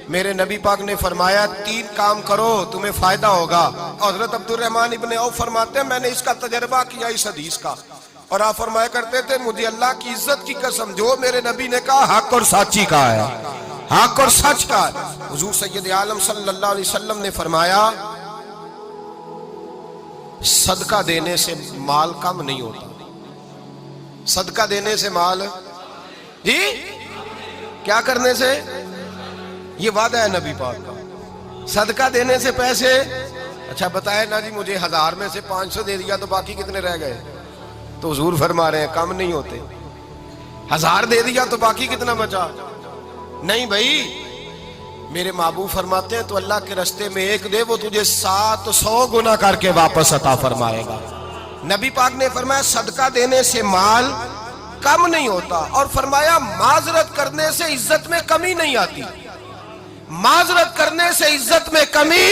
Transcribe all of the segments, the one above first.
میرے نبی پاک نے فرمایا 3 کام کرو تمہیں فائدہ ہوگا. حضرت عبدالرحمن ابن عوف فرماتے ہیں میں نے اس کا تجربہ کیا اس حدیث کا, اور آپ فرمایا کرتے تھے مجھے اللہ کی عزت کی قسم جو میرے نبی نے کہا حق اور سچی کا ہے, حق اور سچ کا ہے. حضور سید عالم صلی اللہ علیہ وسلم نے فرمایا صدقہ دینے سے مال کم نہیں ہوتا. صدقہ دینے سے مال, جی کیا کرنے سے, یہ وعدہ ہے نبی پاک کا, صدقہ دینے سے پیسے. اچھا بتائے نا جی مجھے 1000 میں سے 500 دے دیا تو باقی کتنے رہ گئے؟ تو حضور فرما رہے ہیں کم نہیں ہوتے. 1000 دے دیا تو باقی کتنا بچا؟ نہیں بھائی, میرے محبوب فرماتے ہیں تو اللہ کے راستے میں 1 دے وہ تجھے 700 گنا کر کے واپس عطا فرمائے گا. نبی پاک نے فرمایا صدقہ دینے سے مال کم نہیں ہوتا, اور فرمایا معذرت کرنے سے عزت میں کمی نہیں آتی. معذرت کرنے سے عزت میں کمی,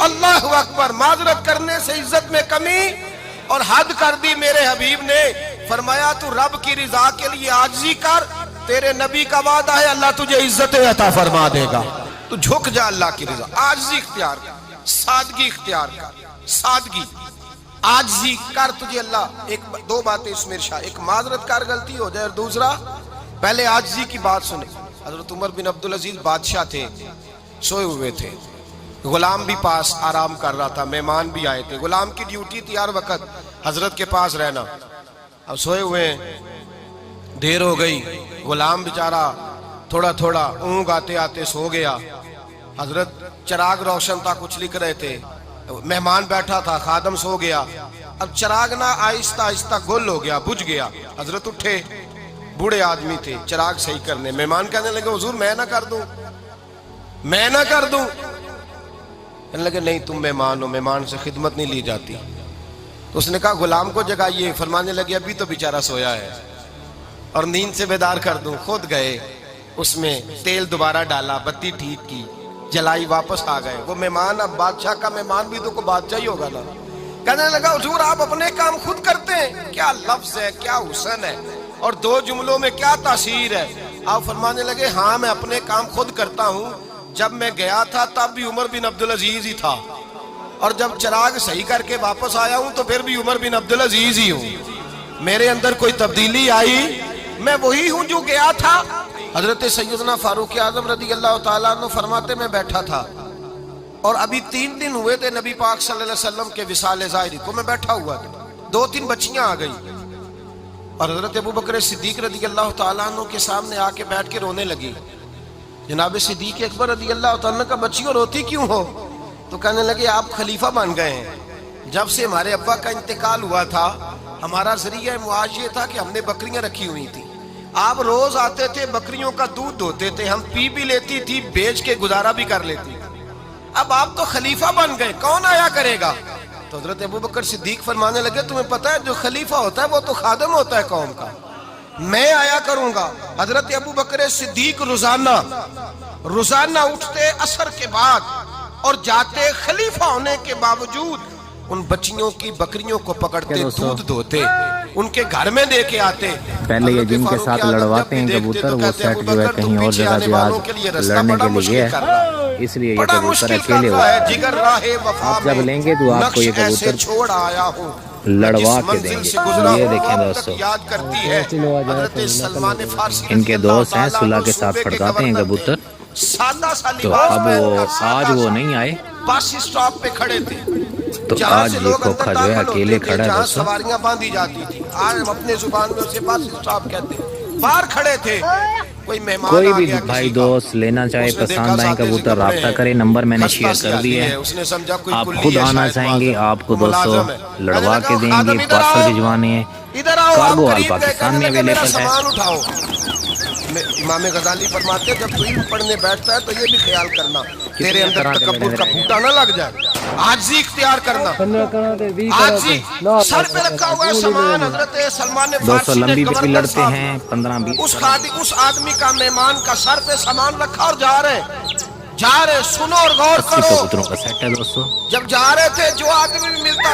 اللہ اکبر, معذرت کرنے سے عزت میں کمی. اور حد کر دی میرے حبیب نے, فرمایا تو رب کی رضا کے لیے عاجزی کر, تیرے نبی کا وعدہ ہے اللہ تجھے عزت عطا فرما دے گا. تو جھک جا اللہ کی رضا, عاجزی اختیار کر, سادگی اختیار کر, سادگی عاجزی کر, تجھے اللہ 2 باتیں اس میں ارشاد, ایک معذرت کر غلطی ہو جائے, اور دوسرا پہلے عاجزی کی بات سنیں. حضرت عمر بن عبدالعزیز بادشاہ تھے, سوئے ہوئے تھے, غلام بھی پاس آرام کر رہا تھا, مہمان بھی آئے تھے. غلام کی ڈیوٹی تھی ہر وقت حضرت کے پاس رہنا. اب سوئے ہوئے ہیں, دیر ہو گئی, غلام بیچارہ تھوڑا تھوڑا اونگ آتے آتے سو گیا. حضرت چراغ روشن تھا, کچھ لکھ رہے تھے, مہمان بیٹھا تھا, خادم سو گیا. اب چراغ نہ آہستہ آہستہ گل ہو گیا, بجھ گیا. حضرت اٹھے, بوڑھے آدمی تھے, چراغ صحیح کرنے. مہمان کہنے لگے حضور میں نہ کر دوں, میں نہ کر دوں. کہنے لگے نہیں تم مہمان ہو, مہمان سے خدمت نہیں لی جاتی. تو اس نے کہا غلام کو جگائیے. فرمانے لگے ابھی تو بیچارہ سویا ہے اور نیند سے بیدار کر دوں. خود گئے, اس میں تیل دوبارہ ڈالا, بتی ٹھیک کی, جلائی, واپس آ گئے. وہ مہمان, اب بادشاہ کا مہمان بھی تو کوئی بادشاہ ہی ہوگا نا. کہنے لگا حضور آپ اپنے کام خود کرتے ہیں, کیا لفظ ہے, کیا حسن ہے, اور 2 جملوں میں کیا تاثیر ہے. آپ فرمانے لگے ہاں میں اپنے کام خود کرتا ہوں. جب میں گیا تھا تب بھی عمر بن عبدالعزیز ہی تھا, اور جب چراغ صحیح کر کے واپس آیا ہوں تو پھر بھی عمر بن عبدالعزیز ہی ہوں. میرے اندر کوئی تبدیلی آئی, میں وہی ہوں جو گیا تھا. حضرت سیدنا فاروق اعظم رضی اللہ تعالیٰ عنہ فرماتے میں بیٹھا تھا, اور ابھی 3 دن ہوئے تھے نبی پاک صلی اللہ علیہ وسلم کے وصال ظاہری کو. میں بیٹھا ہوا تھا, 2-3 بچیاں آ گئی, اور حضرت ابو بکر صدیق رضی اللہ تعالیٰ عنہ کے سامنے آ کے بیٹھ کے رونے لگی. جناب صدیق اکبر رضی اللہ تعالیٰ عنہ کا بچیوں روتی کیوں ہو؟ تو کہنے لگے آپ خلیفہ بن گئے ہیں. جب سے ہمارے ابا کا انتقال ہوا تھا ہمارا ذریعہ معاش یہ تھا کہ ہم نے بکریاں رکھی ہوئی تھی. آپ روز آتے تھے, بکریوں کا دودھ دھوتے تھے, ہم پی بھی لیتی تھی, بیچ کے گزارا بھی کر لیتی. اب آپ تو خلیفہ بن گئے, کون آیا کرے گا؟ تو حضرت ابو بکر صدیق فرمانے لگے تمہیں پتہ ہے جو خلیفہ ہوتا ہے وہ تو خادم ہوتا ہے قوم کا, میں آیا کروں گا. حضرت ابو بکر صدیق روزانہ اٹھتے عصر کے بعد اور جاتے, خلیفہ ہونے کے باوجود ان بچیوں کی بکریوں کو پکڑتے, دودھ دھوتے, ان کے گھر میں دے کے آتے. پہلے یہ جن کے ساتھ لڑواتے ہیں کبوتر, وہ سیٹ جو ہے کہیں اور جگہ پہ آج لڑنے کے لیے ہے, اس لیے یہ کبوتر اکیلے ہوئے ہیں. آپ جب لیں گے تو آپ کو یہ کبوتر لڑوا کے دیں گے. یہ دیکھیں دوستو, ان کے دوست ہیں, صلح کے ساتھ پھڑکاتے ہیں کبوتر. تو اب وہ آج وہ نہیں آئے, بس اسٹاپ پہ کھڑے تھے, تو آج یہ کھوکھا جو ہے اکیلے کھڑا ہے دوستو. سواریاں باندھی جاتی تھی, آج ہم اپنے زبان میں اسے بس اسٹاپ کہتے ہیں. باہر کھڑے تھے, کوئی بھی بھائی دوست لینا چاہے پسند آئیں کبوتر رابطہ کرے, نمبر میں نے شیئر کر دیا ہے. آپ خود آنا چاہیں گے آپ کو دوستو لڑوا کے دیں گے, پارسل بھجوانے ہیں, کارگو آل پاکستان میں اویلیبل ہے. امام غزالی فرماتے ہیں جب تو علم پڑھنے بیٹھتا ہے تو یہ بھی خیال کرنا تیرے اندر تکبر کا بھوٹا نہ لگ جائے. عاجزی اختیار کرنا, عاجزی, سر پہ رکھا ہوا ہے سامان. حضرت سلمان فارسی نے بھی لڑتے ہیں 15-20. اس آدمی کا مہمان کا سر پہ سامان رکھا اور جا رہے, سنو اور غور کرو. کبوتروں کا سیٹ ہے دوستو. جب جا رہے تھے جو آدمی بھی ملتا